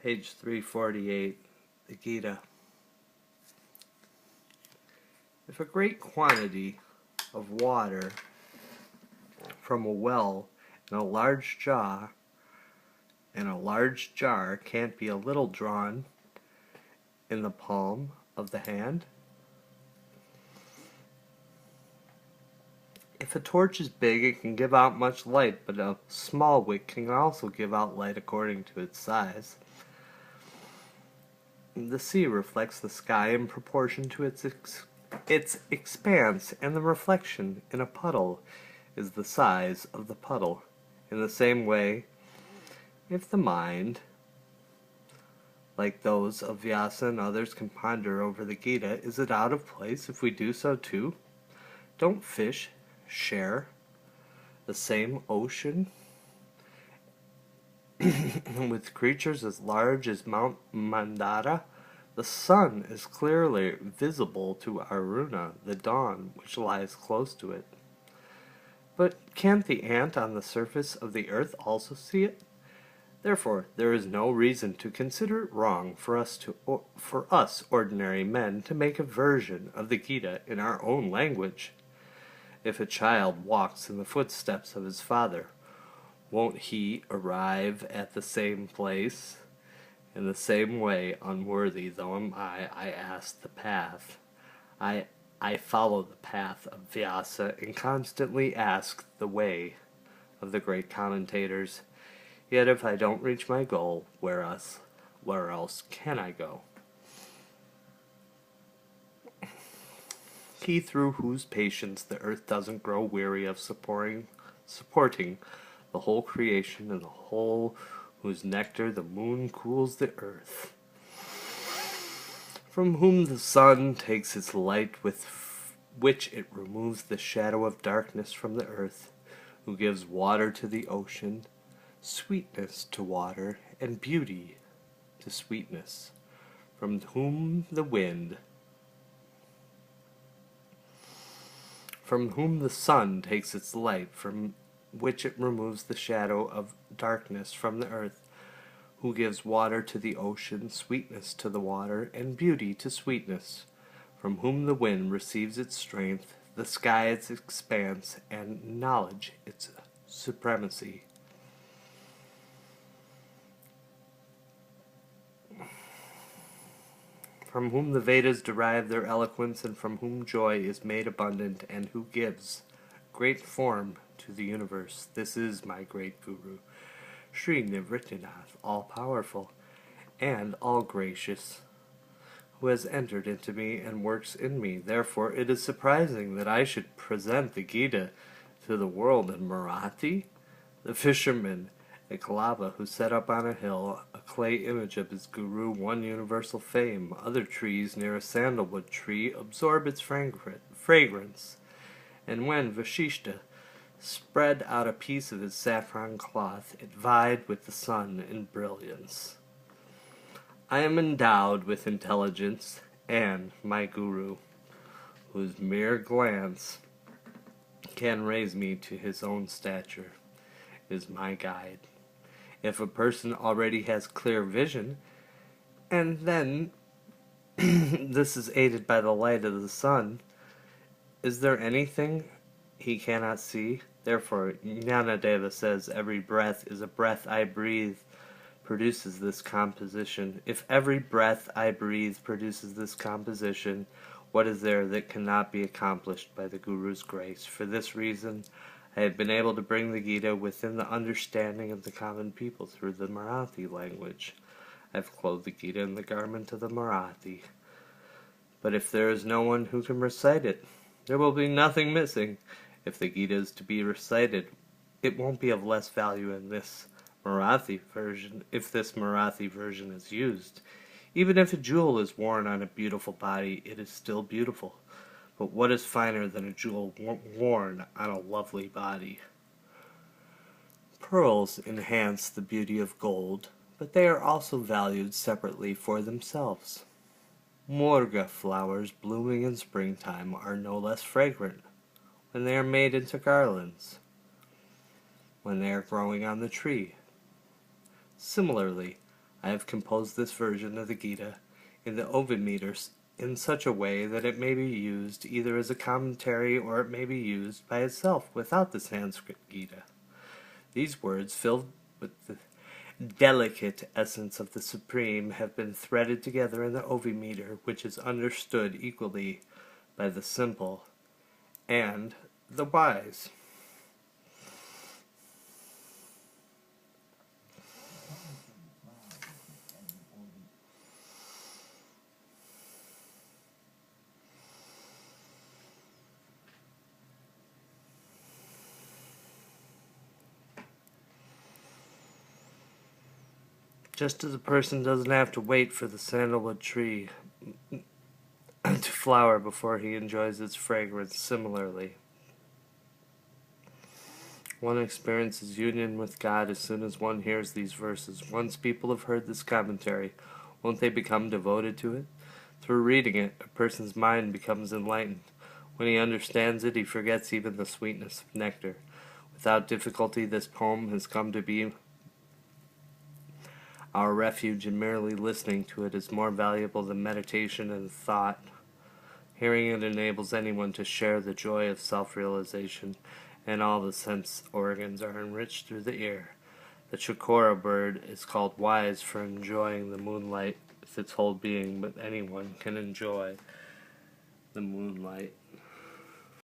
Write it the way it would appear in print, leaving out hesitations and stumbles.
Page 348, the Gita. If a great quantity of water from a well in a large jar can't be a little drawn in the palm of the hand, if a torch is big, it can give out much light, but a small wick can also give out light according to its size. The sea reflects the sky in proportion to its expanse, and the reflection in a puddle is the size of the puddle. In the same way, if the mind, like those of Vyasa and others, can ponder over the Gita, is it out of place if we do so too? Don't fish share the same ocean with creatures as large as Mount Mandara? The sun is clearly visible to Aruna, the dawn, which lies close to it. But can't the ant on the surface of the earth also see it? Therefore, there is no reason to consider it wrong for us ordinary men to make a version of the Gita in our own language. If a child walks in the footsteps of his father, won't he arrive at the same place? In the same way, unworthy though am I ask the path. I follow the path of Vyasa and constantly ask the way of the great commentators. Yet if I don't reach my goal, where else can I go? He through whose patience the earth doesn't grow weary of supporting the whole creation, and the whole whose nectar the moon cools the earth, from whom the sun takes its light with which it removes the shadow of darkness from the earth, who gives water to the ocean, sweetness to water, and beauty to sweetness, from whom the sun takes its light, from which it removes the shadow of darkness from the earth, who gives water to the ocean, sweetness to the water, and beauty to sweetness, from whom the wind receives its strength, the sky its expanse, and knowledge its supremacy. From whom the Vedas derive their eloquence, and from whom joy is made abundant, and who gives great form to the universe. This is my great Guru, Sri Nivritinath, all-powerful and all-gracious, who has entered into me and works in me. Therefore it is surprising that I should present the Gita to the world in Marathi. The fisherman Ekalava, who set up on a hill a clay image of his Guru, won universal fame. Other trees near a sandalwood tree absorb its fragrance, and when Vashishta spread out a piece of his saffron cloth, it vied with the sun in brilliance. I am endowed with intelligence, and my Guru, whose mere glance can raise me to his own stature, is my guide. If a person already has clear vision, and then this is aided by the light of the sun, is there anything he cannot see? Therefore, Jnanadeva says, every breath is a breath I breathe produces this composition. If every breath I breathe produces this composition, what is there that cannot be accomplished by the Guru's grace? For this reason, I have been able to bring the Gita within the understanding of the common people through the Marathi language. I have clothed the Gita in the garment of the Marathi. But if there is no one who can recite it, there will be nothing missing. If the Gita is to be recited, it won't be of less value in this Marathi version, if this Marathi version is used. Even if a jewel is worn on a beautiful body, it is still beautiful. But what is finer than a jewel worn on a lovely body? Pearls enhance the beauty of gold, but they are also valued separately for themselves. Morga flowers blooming in springtime are no less fragrant when they are made into garlands, when they are growing on the tree. Similarly, I have composed this version of the Gita in the Ovid meters in such a way that it may be used either as a commentary or it may be used by itself without the Sanskrit Gita. These words, filled with the delicate essence of the Supreme, have been threaded together in the Ovid meter, which is understood equally by the simple and the wise. Just as a person doesn't have to wait for the sandalwood tree to flower before he enjoys its fragrance, similarly, one experiences union with God as soon as one hears these verses. Once people have heard this commentary, won't they become devoted to it? Through reading it, a person's mind becomes enlightened. When he understands it, he forgets even the sweetness of nectar. Without difficulty, this poem has come to be our refuge, and merely listening to it is more valuable than meditation and thought. Hearing it enables anyone to share the joy of self-realization, and all the sense organs are enriched through the ear. The chikora bird is called wise for enjoying the moonlight with its whole being, but anyone can enjoy the moonlight.